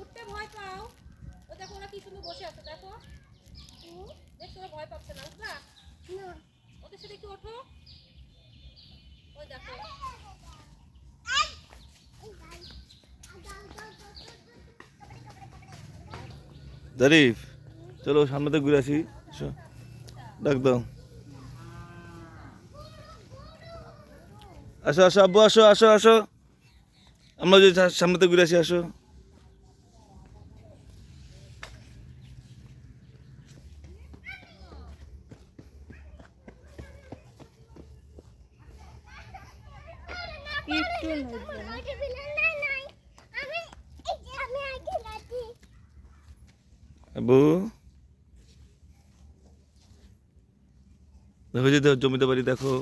উঠতে ভয় পাও? ও দেখো ওরা কি সুন্দর বসে আছে, দেখো দেখছো ওরা ভয় পাচ্ছে না, উঠবা ওদের সাথে একটু ওঠো। ওই দেখো জারিফ, চলো সামনেতে ঘুরে আসি। ডাক দাও। আসো আসো আব্বু, আসো আসো আসো, আমরা যে সামনেতে ঘুরে আসি, আসো। আব্বু দেখো যে জমিতে বাড়ি দেখো।